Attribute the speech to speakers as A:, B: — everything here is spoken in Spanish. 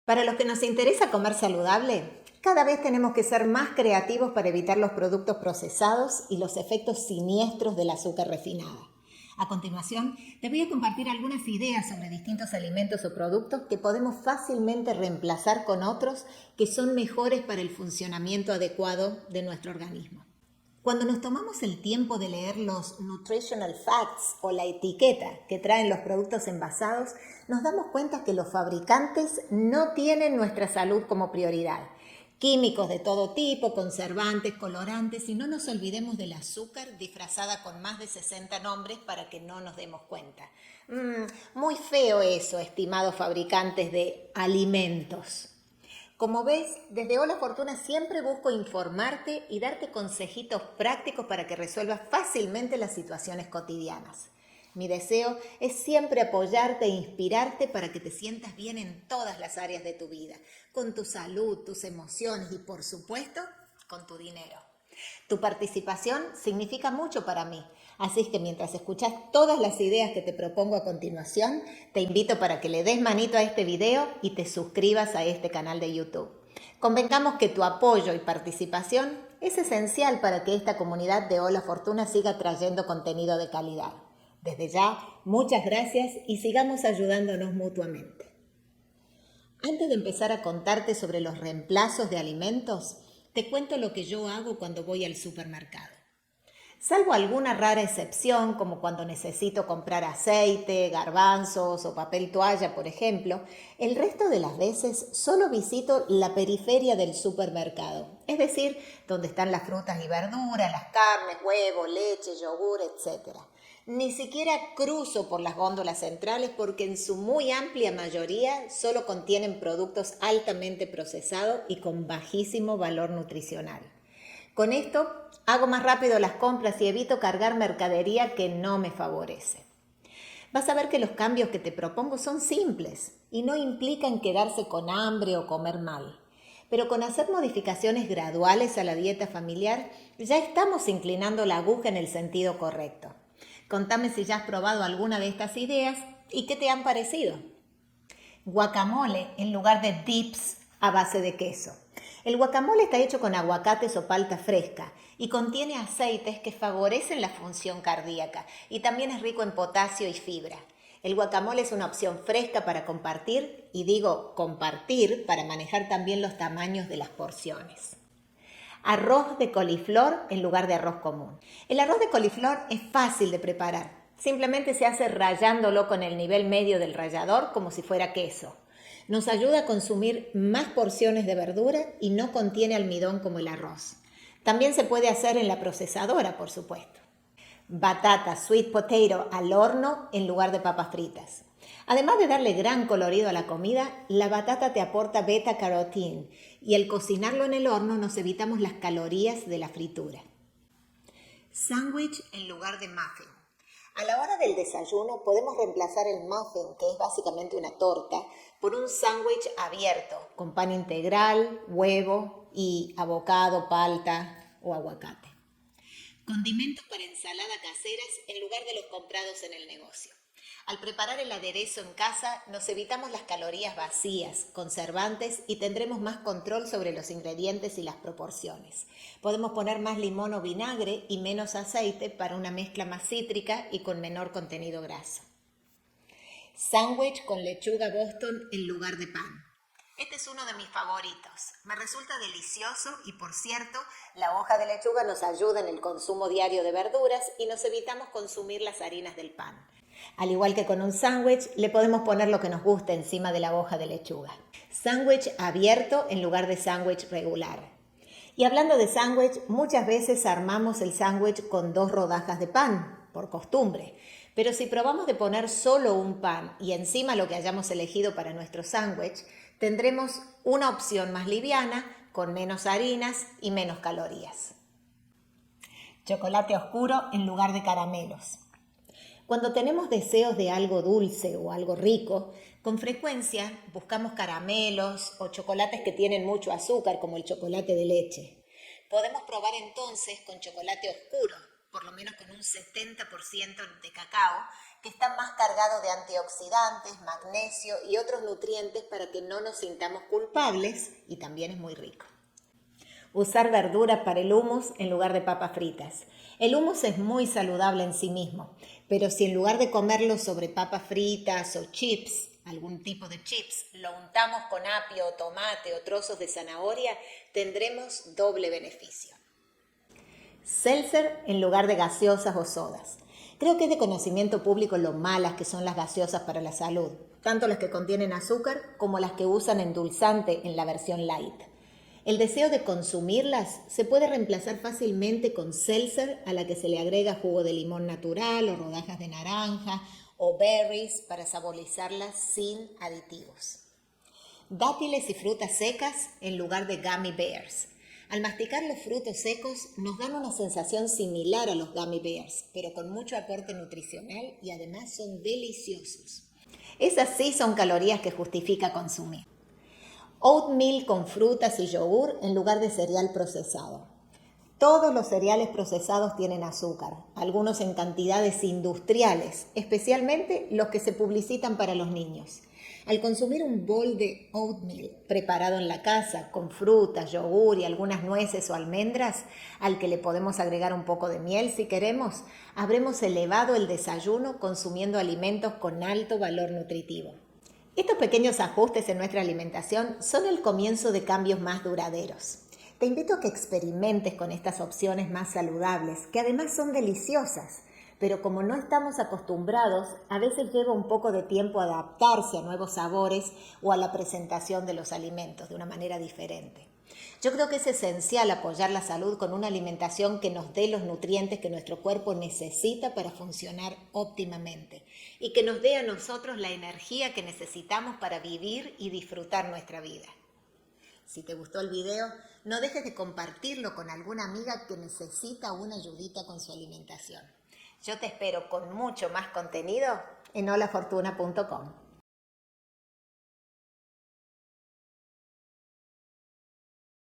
A: Para los que nos interesa comer saludable, cada vez tenemos que ser más creativos para evitar los productos procesados y los efectos siniestros del azúcar refinada. A continuación, te voy a compartir algunas ideas sobre distintos alimentos o productos que podemos fácilmente reemplazar con otros que son mejores para el funcionamiento adecuado de nuestro organismo. Cuando nos tomamos el tiempo de leer los nutritional facts o la etiqueta que traen los productos envasados, nos damos cuenta que los fabricantes no tienen nuestra salud como prioridad. Químicos de todo tipo, conservantes, colorantes, y no nos olvidemos del azúcar disfrazada con más de 60 nombres para que no nos demos cuenta. Muy feo eso, estimados fabricantes de alimentos. Como ves, desde Hola Fortuna siempre busco informarte y darte consejitos prácticos para que resuelvas fácilmente las situaciones cotidianas. Mi deseo es siempre apoyarte e inspirarte para que te sientas bien en todas las áreas de tu vida, con tu salud, tus emociones y, por supuesto, con tu dinero. Tu participación significa mucho para mí, así que mientras escuchas todas las ideas que te propongo a continuación, te invito para que le des manito a este video y te suscribas a este canal de YouTube. Convengamos que tu apoyo y participación es esencial para que esta comunidad de Hola Fortuna siga trayendo contenido de calidad. Desde ya, muchas gracias y sigamos ayudándonos mutuamente. Antes de empezar a contarte sobre los reemplazos de alimentos, te cuento lo que yo hago cuando voy al supermercado. Salvo alguna rara excepción, como cuando necesito comprar aceite, garbanzos o papel toalla, por ejemplo, el resto de las veces solo visito la periferia del supermercado, es decir, donde están las frutas y verduras, las carnes, huevos, leche, yogur, etc. Ni siquiera cruzo por las góndolas centrales porque en su muy amplia mayoría solo contienen productos altamente procesados y con bajísimo valor nutricional. Con esto hago más rápido las compras y evito cargar mercadería que no me favorece. Vas a ver que los cambios que te propongo son simples y no implican quedarse con hambre o comer mal. Pero con hacer modificaciones graduales a la dieta familiar, ya estamos inclinando la aguja en el sentido correcto. Contame si ya has probado alguna de estas ideas y qué te han parecido. Guacamole en lugar de dips a base de queso. El guacamole está hecho con aguacates o palta fresca y contiene aceites que favorecen la función cardíaca y también es rico en potasio y fibra. El guacamole es una opción fresca para compartir y digo compartir para manejar también los tamaños de las porciones. Arroz de coliflor en lugar de arroz común. El arroz de coliflor es fácil de preparar. Simplemente se hace rallándolo con el nivel medio del rallador como si fuera queso. Nos ayuda a consumir más porciones de verdura y no contiene almidón como el arroz. También se puede hacer en la procesadora, por supuesto. Batata, sweet potato al horno en lugar de papas fritas. Además de darle gran colorido a la comida, la batata te aporta beta-carotene y al cocinarlo en el horno nos evitamos las calorías de la fritura. Sándwich en lugar de muffin. A la hora del desayuno podemos reemplazar el muffin, que es básicamente una torta, por un sándwich abierto con pan integral, huevo y avocado, palta o aguacate. Condimentos para ensalada caseras en lugar de los comprados en el negocio. Al preparar el aderezo en casa nos evitamos las calorías vacías, conservantes y tendremos más control sobre los ingredientes y las proporciones. Podemos poner más limón o vinagre y menos aceite para una mezcla más cítrica y con menor contenido graso. Sándwich con lechuga Boston en lugar de pan. Este es uno de mis favoritos. Me resulta delicioso y, por cierto, la hoja de lechuga nos ayuda en el consumo diario de verduras y nos evitamos consumir las harinas del pan. Al igual que con un sándwich, le podemos poner lo que nos guste encima de la hoja de lechuga. Sándwich abierto en lugar de sándwich regular. Y hablando de sándwich, muchas veces armamos el sándwich con 2 rodajas de pan, por costumbre. Pero si probamos de poner solo un pan y encima lo que hayamos elegido para nuestro sándwich, tendremos una opción más liviana, con menos harinas y menos calorías. Chocolate oscuro en lugar de caramelos. Cuando tenemos deseos de algo dulce o algo rico, con frecuencia buscamos caramelos o chocolates que tienen mucho azúcar, como el chocolate de leche. Podemos probar entonces con chocolate oscuro, por lo menos con un 70% de cacao, que está más cargado de antioxidantes, magnesio y otros nutrientes para que no nos sintamos culpables, y también es muy rico. Usar verduras para el hummus en lugar de papas fritas. El hummus es muy saludable en sí mismo, pero si en lugar de comerlo sobre papas fritas o chips, algún tipo de chips, lo untamos con apio, tomate o trozos de zanahoria, tendremos doble beneficio. Seltzer en lugar de gaseosas o sodas. Creo que es de conocimiento público lo malas que son las gaseosas para la salud, tanto las que contienen azúcar como las que usan endulzante en la versión light. El deseo de consumirlas se puede reemplazar fácilmente con seltzer, a la que se le agrega jugo de limón natural o rodajas de naranja o berries para saborizarlas sin aditivos. Dátiles y frutas secas en lugar de gummy bears. Al masticar los frutos secos nos dan una sensación similar a los gummy bears, pero con mucho aporte nutricional y además son deliciosos. Esas sí son calorías que justifica consumir. Oatmeal con frutas y yogur en lugar de cereal procesado. Todos los cereales procesados tienen azúcar, algunos en cantidades industriales, especialmente los que se publicitan para los niños. Al consumir un bol de oatmeal preparado en la casa con frutas, yogur y algunas nueces o almendras, al que le podemos agregar un poco de miel si queremos, habremos elevado el desayuno consumiendo alimentos con alto valor nutritivo. Estos pequeños ajustes en nuestra alimentación son el comienzo de cambios más duraderos. Te invito a que experimentes con estas opciones más saludables, que además son deliciosas, pero como no estamos acostumbrados, a veces lleva un poco de tiempo adaptarse a nuevos sabores o a la presentación de los alimentos de una manera diferente. Yo creo que es esencial apoyar la salud con una alimentación que nos dé los nutrientes que nuestro cuerpo necesita para funcionar óptimamente y que nos dé a nosotros la energía que necesitamos para vivir y disfrutar nuestra vida. Si te gustó el video, no dejes de compartirlo con alguna amiga que necesita una ayudita con su alimentación. Yo te espero con mucho más contenido en holafortuna.com.